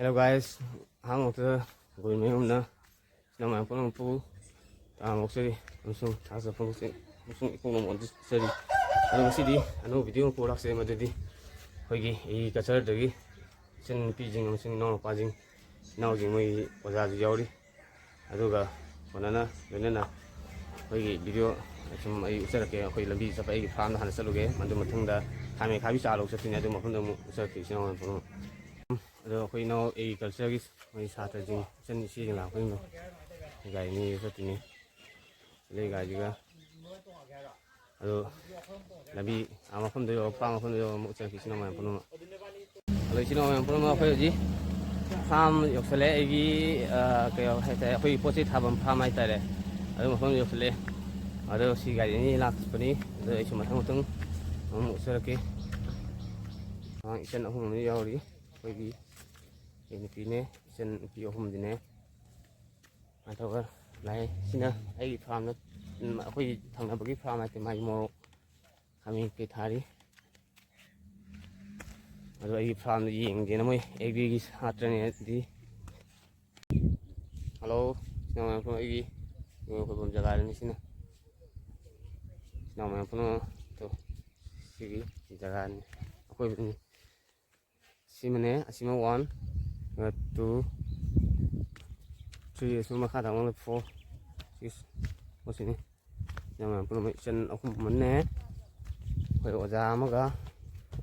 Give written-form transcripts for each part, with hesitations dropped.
Hello guys, hang một thứ gửi mấy hôm nữa, năm nay cũng phụ một series, langsung thasa phong sẽ langsung cũng một series, anh sẽ đi, anh video của lạc sẽ mà đi, hồi cái cái chơi đấy, chân pijing langsung nó pajing, nào chỉ mới có ra gì đi, aduga, còn nên là hồi cái video 좀 웃어랄게요. 거의 람비 잡아이 파는 하나 썰게 만들 못한다. 다음에 가비 싸로 썼더니 아주 뭐 혼자 뭐 웃어게 지나가는 보는. rồi khi nó agriculture cái sạt rồi chính chân xí làm cái nó gài ni rất là lấy gài gì cả rồi là bị mà không được phang không được một chân xí nào mà không được rồi xí nào mà không được phải gì farm yok sele cái hay tại khi posit habam farm hay tại đấy rồi mà không yok sele rồi xí gài ni lạc cái rồi chúng mà thằng tung một số cái chân nó không được giàu đi bởi vì ini pine sen pio hum dine atau lai sina ai farm nó khoi thằng nào bagi farm ai mai mo kami ke thari rồi ai farm ying dine moi agri hatre di hello nào mà ai người ko bom jaga ni sina nào mà puno to sigi jaga ni khoi simane asima 1 2 3 số mà khá thẳng là 4 6 một xí này nhưng mà bây giờ chân ông không muốn né phải ở ra mà cả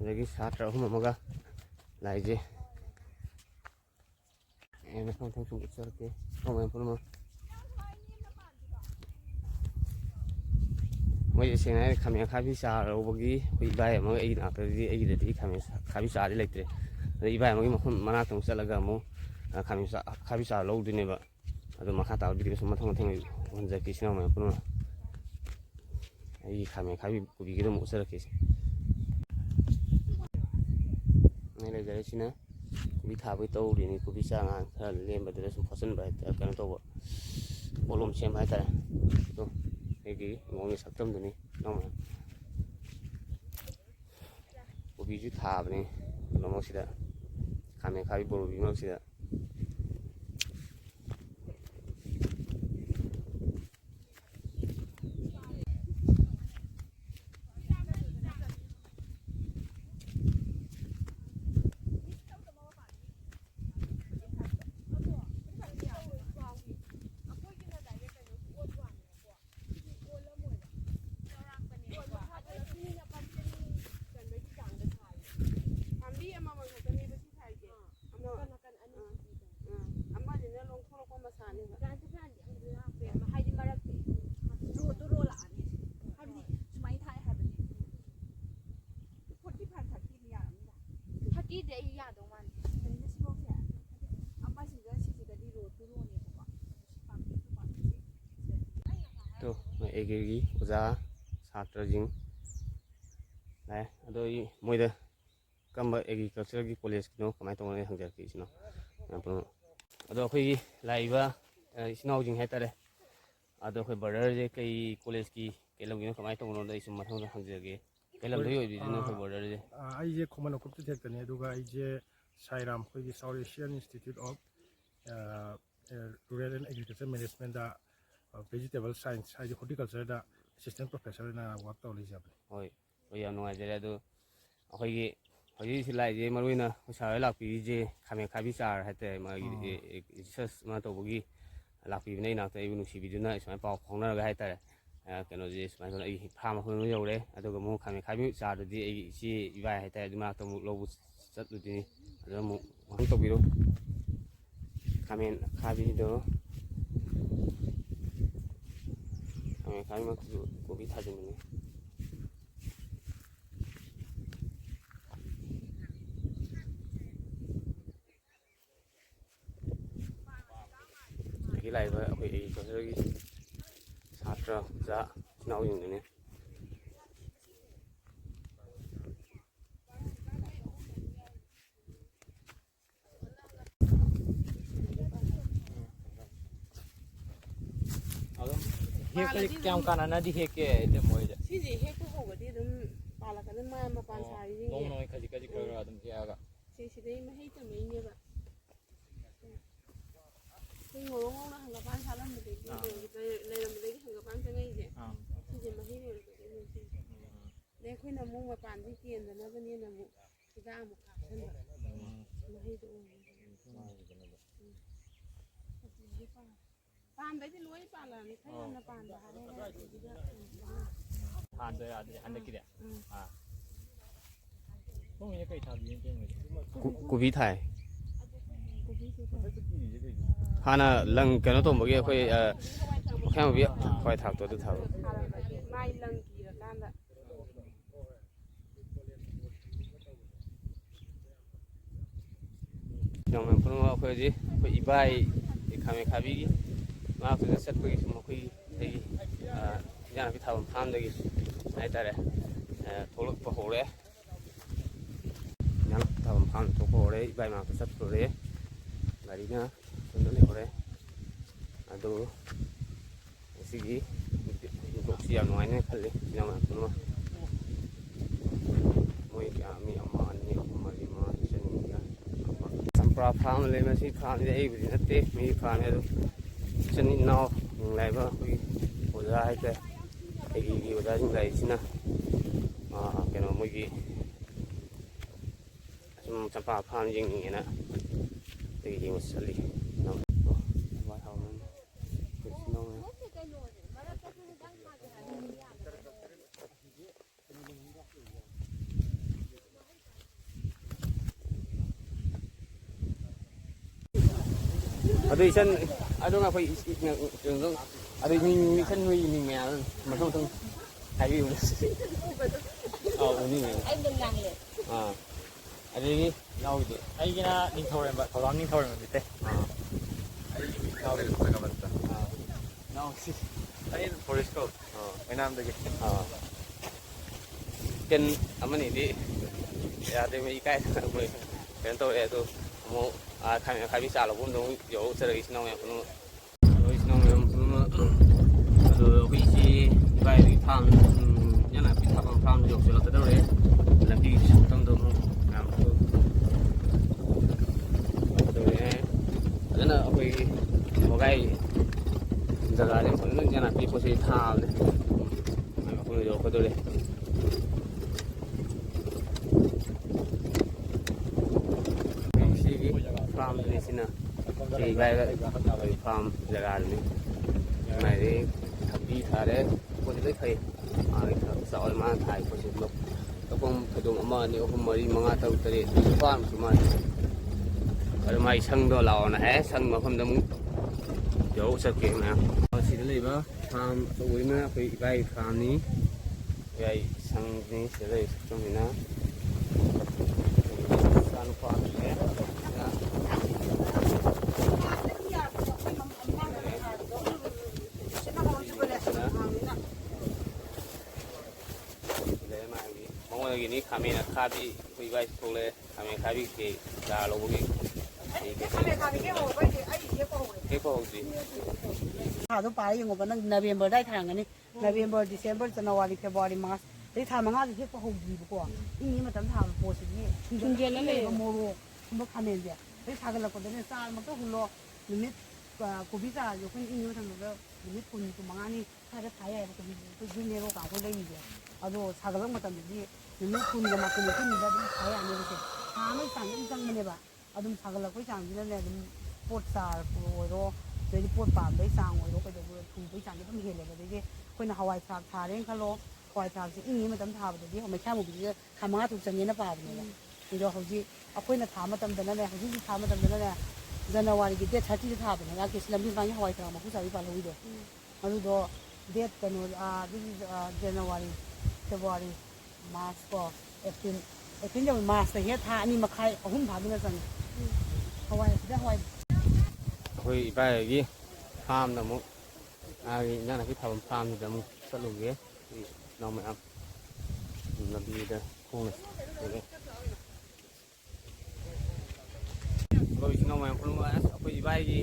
rồi cái sát rồi không mà cả lại gì em không thông dụng cho cái không em không mà bây giờ xem này camera khá bị xa rồi bởi vì bài mà ấy nào tới ấy để camera khá bị xa đi lấy thế rồi bài mà mà nào cũng sẽ là cái món khá bị xa lâu đi này vậy rồi mà khá tạo đi cái số mà thông thường hoàn giờ cái nào mà cũng là ấy camera khá bị của cái đó một sẽ là cái này là cái gì nữa bị thả với tàu đi này của bị xa ngang là lên bật được số phát sinh bài cái nó tàu bộ lồng xem hai tay đúng cái ngón người sắc tâm rồi này nó mà của bị chút thả này nó mong gì đó camera khá bị bộ bị mong gì đó tuh cái giá sát rồi dính này đôi môi đây cầm agriculture cái college nó cái máy tông này hàng giờ kỹ nó đôi khi lại và snow dính hết đây đôi khi border cái college cái lồng nó cái máy tông nó đây xung mặt hàng giờ cái làm đấy rồi nó phải border đây ai je common of the tech ne duga ai je Sairam khoi South Asian Institute of Rural and Agriculture Management da vegetable science ai horticulture da assistant professor na work to li jab hoi bây giờ nói cái đó hồi cái thì lại gì mà lui nè sao lại lạc phí gì khai phí trả hay thế mà research mà tổ bốc lạc phí này nào tại vì sĩ video này phải bảo không nó cái hay thế cái nó gì mà nó ấy pha mà không nhiều đấy tôi có muốn khai phí trả được gì gì vài hay thế nhưng mà tôi lâu rất được gì rồi muốn không tổ video khai phí đó khai mà của bị thay mình cái này với bị có cái sát ra giá nào dùng này Hek cái kanan na di hek ke de moi de. Si ji hek ko ho di dum pala kan ma pa pan sa ri Nong noi kaji kaji kara dum ya ga. si dei ma hei ta mai ne ba ꯑꯩꯈꯣꯏ ꯉꯧꯔꯣꯡꯅ ꯍꯪꯒꯄꯥꯟ ꯁꯥꯠꯂꯝꯕꯗꯒꯤ ꯂꯩꯔꯝꯕꯗꯒꯤ ꯍꯪꯒꯄꯥꯟ ꯆꯪꯉꯛꯏꯁꯦ ꯁꯤꯁꯦ ꯃꯍꯩ ꯑꯣꯏꯔꯛꯄꯗꯒꯤꯅꯦ ꯁꯤꯁꯦ ꯑꯗꯩ ꯑꯩꯈꯣꯏꯅ ꯑꯃꯨꯛ ꯃꯄꯥꯟꯁꯤ ꯀꯦꯟꯗꯅꯕꯅꯤꯅ ꯑꯃꯨꯛ ꯍꯤꯗꯥꯛ ꯑꯃꯨꯛ ꯀꯥꯞꯁꯟꯕ ꯃꯍꯩꯗꯣ ꯄꯥꯟꯕꯩꯗꯤ ꯂꯣꯏ ꯄꯥꯜꯂꯛꯑꯅꯤ ꯈꯔ ꯌꯥꯝꯅ ꯄꯥꯟꯕ ꯍꯥꯏꯔꯒ ꯑꯗꯨꯗ ꯍꯟꯗꯛꯀꯤꯗꯤ ꯁꯣꯝꯒꯤꯁꯦ ꯀꯩ ꯊꯥꯕꯤꯔꯤꯅꯣ ꯀꯣꯕꯤ ꯊꯥꯏ ꯀꯣꯕꯤꯁꯨ ꯍꯥꯟꯅ ꯂꯪ ꯀꯩꯅꯣ ꯇꯧꯕꯒꯤ ꯑꯩꯈꯣꯏ ꯃꯈꯥꯃꯨꯕꯤ ꯍꯋꯥꯏ ꯊꯥꯛꯇꯣ ꯑꯗꯨ ꯊꯥꯕ ꯊꯥꯔꯝꯕꯒꯤ ꯃꯥꯏ ꯂꯪ ꯀꯤꯔꯀꯥꯟꯗ ꯅꯣꯡꯃ ꯄꯨꯝꯅꯃꯛ ꯑꯩꯈꯣꯏ ꯍꯧꯖꯤꯛ ꯑꯩꯈꯣꯏ ꯏꯕꯥꯏ ꯈꯥꯃꯦꯟ ꯈꯥꯕꯤꯒꯤ ꯃꯅꯥꯛꯇꯨꯗ ꯆꯠꯄꯒꯤ ꯁꯨꯝ ꯑꯩꯈꯣꯏꯒꯤ ꯑꯩꯒꯤ ꯏꯟꯖꯥꯡ ꯅꯥꯄꯤ ꯊꯥꯐꯝ ꯐꯥꯝꯗꯒꯤ ꯍꯥꯏꯇꯥꯔꯦ ꯊꯣꯛꯂꯛꯄ ꯍꯧꯔꯦ ꯏꯟꯖꯥꯡ ꯅꯥꯄꯤ ꯊꯥꯐꯝ ꯐꯥꯝꯗ ꯊꯣꯛꯄ ꯍꯧꯔꯦ ꯏꯕꯥꯏ ꯃꯅꯥꯛꯇ ꯆꯠꯄꯨꯔꯦ ꯒꯥꯔꯤꯅ ꯁꯣꯝꯗ ꯂꯩꯍꯧꯔꯦ ꯑꯗꯨ ꯉꯁꯤꯒꯤ ꯚꯤꯗꯤꯑꯣꯁꯤ ꯌꯥꯝ ꯅꯨꯡꯉꯥꯏꯅ ꯈꯜꯂꯤ ꯏꯟꯖꯥꯡ ꯅꯥꯄꯤ ꯄꯨꯝꯅꯃꯛ ꯃꯣꯏ ꯃꯤ ꯑꯃ ꯑꯅꯤ ꯑꯍꯨꯝ ꯃꯔꯤ ꯃꯉꯥ ꯆꯅꯤꯒ ꯆꯝꯄ꯭ꯔꯥ ꯐꯥꯔꯝ ꯂꯩ ꯃꯁꯤ ꯐꯥꯔꯝꯁꯦ ꯑꯩꯕꯨꯗꯤ ꯅꯠꯇꯦ ꯃꯤꯒꯤ ꯐꯥꯔꯝꯅꯤ ꯑꯗꯨ ꯏꯆꯤꯟ ꯏꯅꯥꯎ ꯂꯩꯕ ꯑꯩꯈꯣꯏꯒꯤ ꯑꯣꯖꯥ ꯍꯥꯏꯇꯥꯔꯦ ꯑꯩꯒꯤ ꯑꯣꯖꯥꯁꯤꯡ ꯂꯩꯔꯤꯁꯤꯅ ꯀꯩꯅꯣ ꯃꯣꯏꯒꯤ ꯁꯨꯝ ꯆꯝꯄ꯭ꯔꯥ ꯐꯥꯔꯝ ꯌꯦꯡꯅꯤꯡꯉꯦꯅ ꯑꯗꯒꯤ ꯌꯦꯡꯕ ꯆꯠꯂꯤ ꯑꯗꯨ ꯏꯆꯟ ꯑꯗꯨꯒ ꯑꯩꯈꯣꯏ ꯀꯩꯅꯣ ꯑꯗꯨ ꯏꯆꯟ ꯅꯣꯏ ꯃꯤꯡ ꯃꯌꯥꯝ ꯃꯊꯪ ꯃꯊꯪ ꯍꯥꯏꯕꯤꯌꯨꯅꯦ ꯎꯅꯤꯡꯉꯦ ꯑꯗꯒꯤ ꯏꯅꯥꯎꯒꯤꯗꯤ ꯑꯩꯒꯤꯅ ꯅꯤꯡꯊꯧꯔꯦꯝꯕ ꯊꯧꯕꯥꯜ ꯅꯤꯡꯊꯧꯔꯦꯝꯕ ꯃꯤꯇꯩ ꯏꯅꯥꯎꯁꯤ ꯑꯩ ꯐꯣꯔꯦꯁ ꯀꯣ ꯃꯩꯅꯥꯝꯗꯒꯤ ꯆꯤꯀꯟ ꯑꯃꯅꯤꯗꯤ ꯌꯥꯗꯦ ꯃꯣꯏ ꯏꯀꯥꯏꯗꯅ ꯃꯣꯏ ꯀꯩꯅꯣ ꯇꯧꯔꯦ ꯑꯗꯨ ꯑꯃꯨꯛ ꯈꯥꯃꯦꯟ ꯈꯥꯕꯤ ꯆꯥ ꯂꯧꯕꯝꯗ ꯑꯃꯨꯛ ꯌꯧꯔꯛꯆꯔꯒ ꯏꯆꯤꯟ ꯏꯅꯥꯎ ꯃꯌꯥꯝ ꯄꯨꯝꯅꯃꯛ ꯏꯆꯤꯟ ꯏꯅꯥꯎ ꯃꯌꯥꯝ ꯄꯨꯝꯅꯃꯛ ꯑꯗꯨ ꯑꯩꯈꯣꯏ ꯏꯆꯦ ꯏꯕꯥꯏꯒꯤ ꯐꯥꯔꯝ ꯏꯟꯖꯥꯡ ꯅꯥꯄꯤ ꯊꯥꯐꯝ ꯐꯥꯔꯝꯗ ꯌꯧꯁꯤꯜꯂꯛꯀꯗꯧꯔꯦ ꯂꯝꯕꯤ ꯁꯛꯇꯝꯗ ꯑꯃꯨꯛ ꯃꯌꯥꯝ ꯐꯖꯅ ꯑꯩꯈꯣꯏꯒꯤ ꯋꯥꯒꯥꯏ ꯖꯒꯥꯁꯦ ꯐꯖꯅ ꯏꯟꯖꯥꯡ ꯅꯥꯄꯤ ꯄꯣꯠ ꯆꯩ ꯊꯥꯕꯅꯦ ꯃꯐꯝꯗ ꯌꯧꯔꯛꯀꯗꯧꯔꯦ ꯁꯤꯒꯤ ꯐꯥꯔꯝꯗꯨꯅꯤ ꯁꯤꯅ ꯁꯤ ꯏꯕꯥꯏꯒ ꯑꯩꯈꯣꯏ ꯐꯥꯔꯝ ꯖꯒꯥꯗꯨꯅꯤ ꯃꯥꯏꯗꯤ ꯊꯕꯤ ꯊꯥꯔꯦ ꯄꯣꯠꯁꯤ ꯂꯣꯏ ꯐꯩ ꯆꯥꯎꯋꯦ ꯃꯥꯅ ꯊꯥꯔꯤ ꯄꯣꯠꯁꯤ ꯂꯧꯐꯝ ꯐꯩꯗꯣꯝ ꯑꯃ ꯑꯅꯤ ꯑꯍꯨꯝ ꯃꯔꯤ ꯃꯉꯥ ꯇꯔꯨꯛ ꯇꯔꯦꯠ ꯅꯤꯄꯥꯟꯃꯨꯛꯁꯨ ꯃꯥꯜꯂꯤ ꯑꯗꯨ ꯃꯥꯒꯤ ꯁꯪꯗꯣ ꯂꯥꯛꯑꯣꯅ ꯍꯥꯏ ꯁꯪ ꯃꯐꯝꯗ ꯑꯃꯨꯛ ꯌꯧꯔꯒ ꯆꯠꯀꯦ ꯃꯌꯥꯝ ꯁꯤꯗ ꯂꯩꯕ ꯐꯥꯔꯝ ꯑꯆꯧꯕꯁꯤꯅ ꯑꯩꯈꯣꯏ ꯏꯕꯥꯏꯒꯤ ꯐꯥꯔꯝꯅꯤ ꯏꯕꯥꯏ ꯁꯪꯅꯤ ꯁꯤꯗ ꯂꯩꯕ ꯁꯛꯇꯝꯁꯤꯅ ꯏꯆꯥꯅꯨꯄꯥ ꯂꯩꯔꯦ ꯃꯉꯣꯟꯗꯒꯤꯅꯤ ꯈꯥꯃꯦꯟ ꯑꯈꯥꯕꯤ ꯑꯩꯈꯣꯏ ꯏꯕꯥꯏꯁꯤ ꯊꯣꯛꯂꯛꯑꯦ ꯈꯥꯃꯦꯟ ꯑꯈꯥꯕꯤ ꯀꯩ ꯆꯥꯔ ꯂꯧꯕꯒꯤ ꯍꯦꯛꯄ ꯍꯧꯗ꯭ꯔꯤ ꯊꯥꯗꯣ ꯄꯥꯔ ꯌꯦꯡꯉꯣꯕ ꯅꯪ ꯅꯕꯦꯝꯕꯔ ꯑꯗꯥꯏ ꯊꯥꯔꯝꯒꯅꯤ November December January February March ꯑꯗꯩ ꯊꯥ ꯃꯉꯥꯗꯤ ꯍꯦꯛꯄ ꯍꯧꯗ꯭ꯔꯤꯕꯀꯣ ꯏꯪꯉꯤ ꯃꯇꯝ ꯊꯥꯕ ꯄꯣꯠꯁꯤꯗꯤ ꯊꯨꯝꯖꯤꯜꯂ ꯂꯩꯕ ꯂꯩꯌꯦꯕ ꯃꯣꯔꯣꯛ ꯁꯨꯝꯕ ꯈꯥꯃꯦꯟꯁꯦ ꯑꯗꯩ ꯁꯥꯒꯠꯂꯛꯄꯗꯅꯦ ꯆꯥꯔꯃꯛꯇ ꯍꯨꯜꯂꯣ ꯅꯨꯃꯤꯠ ꯀꯣꯕꯤ ꯆꯥꯔꯁꯨ ꯑꯩꯈꯣꯏꯅ ꯏꯪꯉꯤ ꯃꯇꯝꯗ ꯅꯨꯃꯤꯠ 10-15ꯅꯤ ꯁ꯭ꯋꯥꯏꯗ ꯊꯥ ꯌꯥꯏꯕ ꯀꯣꯕꯤ ꯑꯩꯈꯣꯏ ꯖꯨꯅꯦꯔꯣ ꯀꯥꯡꯈꯣꯏ ꯂꯩꯔꯤꯁꯦ ꯑꯗꯣ ꯁꯥꯒꯠꯂꯛꯄ ꯃꯇꯝꯗꯗꯤ ꯅꯨꯃꯤꯠ 10ꯒ 12 ꯑꯗꯨꯝ ꯊꯥ ꯌꯥꯅꯦꯕꯁꯦ ꯊꯥ ꯑꯃꯒꯤ ꯆꯥꯡ ꯑꯗꯨꯝ ꯆꯪꯕꯅꯦꯕ ꯑꯗꯨꯝ ꯁꯥꯒꯠꯂꯛꯄꯒꯤ ꯆꯥꯡꯁꯤꯅꯅꯦ ꯑꯗꯨꯝ ꯄꯣꯠ ꯆꯥꯔ ꯑꯣꯏꯔꯣ ꯑꯗꯩꯗꯤ ꯄꯣꯠ ꯄꯥꯟꯕꯒꯤ ꯆꯥꯡ ꯑꯣꯏꯔꯣ ꯀꯩꯗꯧꯕ ꯊꯨꯕꯒꯤ ꯆꯥꯡꯁꯦ ꯑꯗꯨꯝ ꯍꯦꯜꯂꯦꯕ ꯑꯗꯩꯗꯤ ꯑꯩꯈꯣꯏꯅ ꯍꯋꯥꯏ ꯊꯔꯥꯛ ꯊꯥꯔꯦꯅ ꯈꯜꯂꯣ ꯍꯋꯥꯏ ꯊꯔꯥꯛꯁꯦ ꯏꯪꯉꯤ ꯃꯇꯝ ꯊꯥꯕꯗꯗꯤ ꯃꯩꯈꯥ ꯃꯨꯕꯤꯁꯦ ꯊꯥ 5 ꯇꯔꯨꯛ ꯆꯪꯉꯦꯅ ꯄꯥꯕꯅꯦꯕ ꯑꯗꯣ ꯍꯧꯖꯤꯛ ꯑꯩꯈꯣꯏꯅ ꯊꯥ ꯃꯇꯝꯗꯅꯅꯦ ꯍꯧꯖꯤꯛ ꯊꯥ ꯃꯇꯝꯗꯅꯅꯦ ꯖꯅꯋꯥꯔꯤꯒꯤ ꯗꯦꯠ 30ꯗ ꯊꯥꯕꯅꯦ ꯔꯥꯀꯦꯁ ꯂꯝꯕꯤ ꯃꯄꯥꯟꯒꯤ ꯍꯋꯥꯏ ꯊꯔꯥꯛ ꯃꯀꯨ ꯆꯥꯕꯤ ꯄꯥꯜꯍꯧꯋꯤꯗꯣ ꯑꯗꯨꯗꯣ ꯗꯦꯠ ꯀꯩꯅꯣ ꯑꯗꯨꯒꯤ ꯖꯅꯋꯥꯔꯤ ꯐꯦꯕꯋꯥꯔꯤ ꯃꯥꯔꯆ ꯀꯣ ꯑꯦꯄ꯭ꯔꯤꯜ ꯌꯧ ꯃꯥꯔꯆꯇ ꯍꯦꯛ ꯊꯥ 2.5-3 ꯐꯥꯗꯨꯅ ꯆꯪꯉꯦ ꯍꯋꯥꯏ ꯁꯤꯗ ꯍꯋꯥꯏ ꯑꯩꯈꯣꯏ ꯏꯕꯥꯏꯒꯤ ꯐꯥꯔꯝꯗ ꯑꯃꯨꯛ ꯃꯥꯒꯤ ꯏꯟꯖꯥꯡ ꯅꯥꯄꯤ ꯊꯥꯐꯝ ꯐꯥꯔꯝꯁꯤꯗ ꯑꯃꯨꯛ ꯆꯠꯂꯨꯒꯦ ꯏꯅꯥꯎ ꯃꯌꯥꯝ ꯂꯝꯕꯤꯗ ꯈꯣꯡꯅ ꯆꯠꯂꯦ ꯑꯩꯈꯣꯏ ꯏꯆꯤꯟ ꯏꯅꯥꯎ ꯃꯌꯥꯝ ꯄꯨꯝꯅꯃꯛ ꯑꯁ ꯑꯩꯈꯣꯏ ꯏꯕꯥꯏꯒꯤ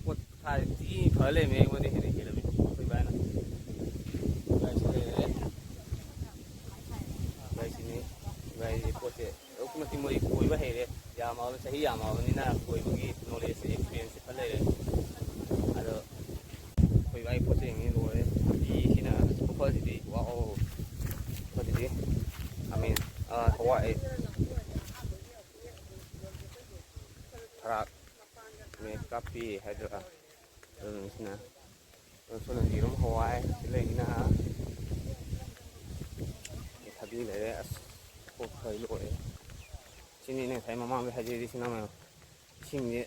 ꯄꯣꯠ ꯊꯥꯁꯤ ꯊꯤ ꯐ ꯂꯩꯔꯝꯃꯦ ꯑꯩꯉꯣꯟꯗ ꯍꯦꯟꯅ ꯍꯦꯜꯂꯝꯃꯤ ꯑꯩꯈꯣꯏ ꯏꯕꯥꯏꯅ ꯏꯕꯥꯏꯁꯤ ꯂꯩꯔꯦ ꯏꯕꯥꯏꯁꯤꯅꯤ ꯏꯕꯥꯏꯁꯤ ꯄꯣꯠꯁꯦ ꯑꯗꯨꯛꯀꯤ ꯃꯇꯤꯛ ꯃꯣꯏ ꯀꯣꯏꯕ ꯍꯩꯔꯦ ꯆꯍꯤ ꯌꯥꯝꯃꯕꯅꯤꯅ ꯀꯣꯏꯕꯒꯤ ꯅꯣꯂꯦꯖ ꯑꯦꯛꯁꯄꯤꯔꯤꯌꯦꯟꯁꯁꯦ ꯐ ꯂꯩꯔꯦ hawai tarak me kapi hydra sina so na dirum hawai le ina thabi le as ko khoi lo e sini ne thai mama me haje di sina ma sing ni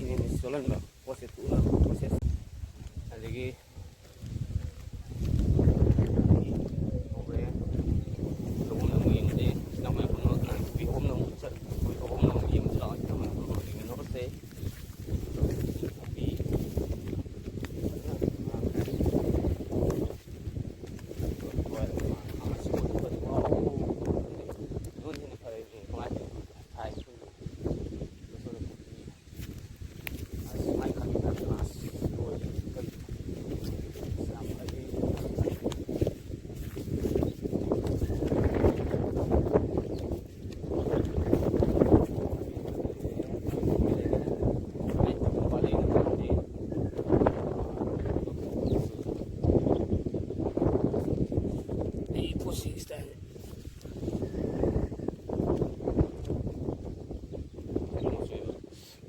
ini solan ba proses tu na proses lagi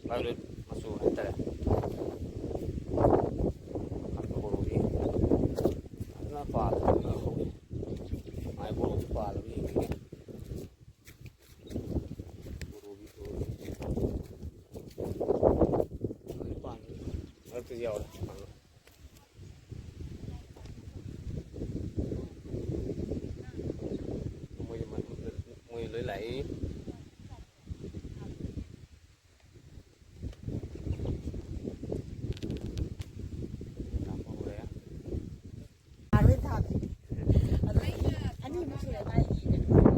baru masuk hantar apa borobi kenapa ai borobi pal ni borobi tu pan itu jauh mui lưỡi lại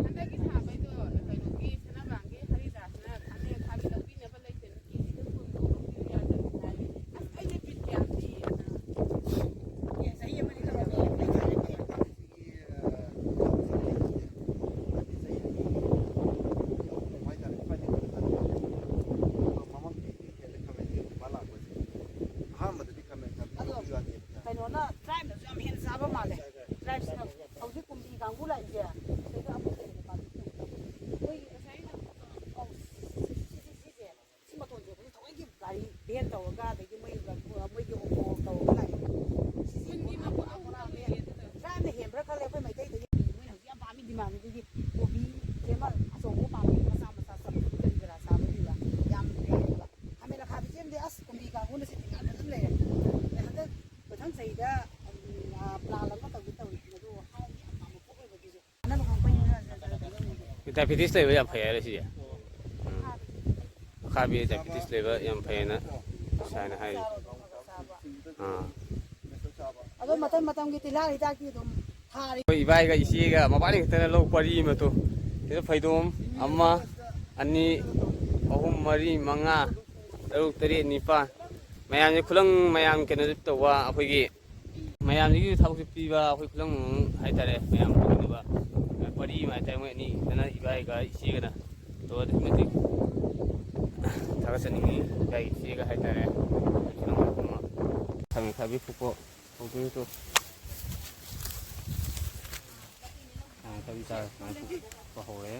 hꯟꯗꯛꯀꯤ ꯊꯥꯕꯩꯗꯣ ꯀꯩꯅꯣꯒꯤ ꯁꯅꯥꯕꯥꯡꯒꯤ ꯍꯔꯤꯗꯥꯁꯅ ꯈꯥꯃꯦꯟ ꯊꯥꯕꯤ ꯂꯧꯕꯤꯅꯕ ꯂꯩꯇꯅ ꯀꯦꯖꯤꯗ 10 ꯂꯧꯕꯤꯌꯨ ꯌꯥꯗꯕ ꯍꯥꯏ ꯑꯁ ꯑꯩꯗꯤ ꯕꯤꯠ ꯌꯥꯝ ꯇꯦꯛꯑꯦꯅ ꯆꯍꯤ ꯑꯃꯗꯤ ꯇꯧꯔꯝꯃꯦ ꯑꯩ ꯊꯥꯔꯛꯀꯦ ꯀꯩꯅꯣꯅ ꯇ꯭ꯔꯥꯏꯕꯅꯁꯨ ꯌꯥꯝ ꯍꯦꯟꯅ ꯆꯥꯕ ꯃꯥꯜꯂꯦ ꯇ꯭ꯔꯥꯏꯕꯁꯤꯅ ꯍꯧꯖꯤꯛ ꯀꯨꯝꯕꯤ ꯀꯥꯡꯕꯨ ꯂꯥꯛꯏꯁꯦ ꯁꯤꯗ ꯑꯃꯨꯛ ꯃꯣꯏꯒꯤ ꯉꯁꯥꯏꯅ ꯁꯤꯁꯦ ꯁꯤ ꯃꯇꯣꯟꯁꯦ ꯑꯩꯈꯣꯏ ꯊꯑꯣꯏꯒꯤ ꯒꯥꯔꯤ ꯚꯦꯟ ꯇꯧꯔꯒ ꯑꯗꯒꯤ ꯃꯣꯏꯒꯤ ꯑꯣꯇꯣ ꯇꯧꯔꯒ ꯂꯥꯛꯑꯦ ꯈꯨꯟꯒꯤ ꯃꯄꯨꯟ ꯑꯍꯨꯝꯒ ꯂꯣꯏꯌꯦ ꯑꯗꯨꯗ ꯇ꯭ꯔꯥꯏꯕꯅ ꯍꯦꯟꯕ꯭ꯔꯥ ꯈꯜꯂꯦ ꯑꯩꯈꯣꯏ ꯃꯩꯇꯩꯗꯒꯤ ꯃꯣꯏꯅ ꯍꯧꯖꯤꯛ ꯌꯥꯝ ꯄꯥꯝꯃꯤ ꯗꯤꯃꯥꯟꯗꯨꯗꯤ ꯀꯣꯕꯤ ꯁꯦꯝꯕ ꯑꯆꯧꯕ ꯄꯥꯝꯃꯤ ꯃꯆꯥ ꯃꯆꯥ ꯆꯝꯐꯨꯠ ꯀꯔꯤ ꯀꯔꯥ ꯆꯥꯕꯗꯨꯗ ꯌꯥꯝ ꯂꯩꯌꯦꯕ ꯈꯥꯃꯦꯟ ꯑꯈꯥꯕꯤ ꯁꯦꯝꯗꯤ ꯑꯁ ꯀꯨꯝꯕꯤ ꯀꯥꯡꯕꯨꯅ ꯁꯤꯗꯤ ꯌꯥꯝ ꯑꯗꯨꯝ ꯂꯩꯔꯦ ꯍꯟꯗꯛ ꯃꯊꯪ ꯆꯍꯤꯗ ꯄ꯭ꯂꯥꯟ ꯑꯃ ꯇꯧꯒꯦ ꯇꯧꯔꯤ ꯑꯗꯨ ꯍꯥꯎꯗꯤ ꯌꯥꯝ ꯄꯥꯝꯕ ꯄꯣꯠ ꯑꯣꯏꯕꯗꯨꯁꯨ ꯑꯅꯝꯕ ꯉꯥꯛꯄꯅꯤꯅ diabetes level yang payah sih ya. Kabi diabetes level yang payahnya sana hai. ꯑꯗꯣ ꯃꯇꯝ ꯃꯇꯝꯒꯤ ꯇꯤꯜꯍꯥꯠ ꯍꯤꯗꯥꯛꯇꯤ ꯑꯗꯨꯝ ꯊꯥꯔꯤ Ibai ga isi ga mabani kita lo pari matu. Itu faidom amma ani ahum mari manga taruk tari nipa. Mayam ni kulang mayam kena tu wa apa lagi? Mayam ni kita tahu piba apa kulang hai tare mayam ni ba. Pari mai tare ni dana ibai ga isi ga na. Tu ada mati. Tahu seni ni ga isi ga hai tare. Kami kabi pupo pupo itu. Kita nanti bahwa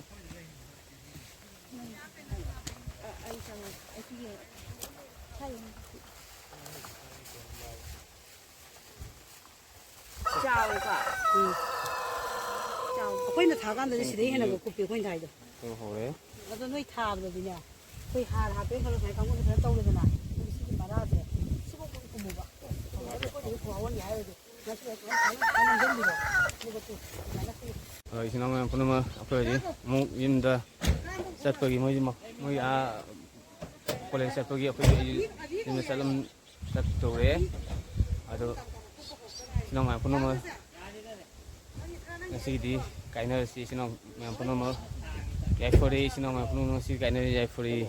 ꯆꯥꯎꯕ ꯆꯥꯎ ꯑꯩꯈꯣꯏꯅ ꯊꯥꯀꯥꯟꯗꯗꯤ ꯁꯤꯗꯩ ꯍꯦꯟꯅ ꯀꯨꯞꯄꯤ ꯑꯩꯈꯣꯏꯅ ꯊꯥꯏꯗꯣ bahwa ꯑꯗꯣ ꯅꯣꯏ ꯊꯥꯕꯗꯗꯤꯅꯦ ꯑꯩꯈꯣꯏ ꯍꯥꯔ ꯍꯥꯞꯄꯦ ꯈꯔ ꯉꯁꯥꯏ ꯀꯥꯡꯕꯨꯅ ꯐꯖꯅ ꯇꯧꯔꯦꯗꯅ ꯑꯗꯨꯒ ꯁꯤꯒꯤ ꯃꯔꯥꯁꯦ ꯁꯤꯐꯥꯎ ꯀꯨꯝꯃꯨꯕ ꯑꯩꯈꯣꯏꯗꯁꯨ ꯈꯨꯍꯥꯎꯍꯟꯒꯦ ꯍꯥꯏꯔꯗꯤ ꯉꯁꯤ ꯅꯝꯁꯤꯟꯕꯤꯔꯣ ꯑꯗꯨꯒ ꯑꯗꯨꯃꯥꯏꯅ isi nama yang pernah apa lagi mau inda set pergi mau boleh set pergi apa ini salam set tu ada nama yang pernah nasi di kainer si nama yang pernah Jaipuri si nama yang pernah si kainer Jaipuri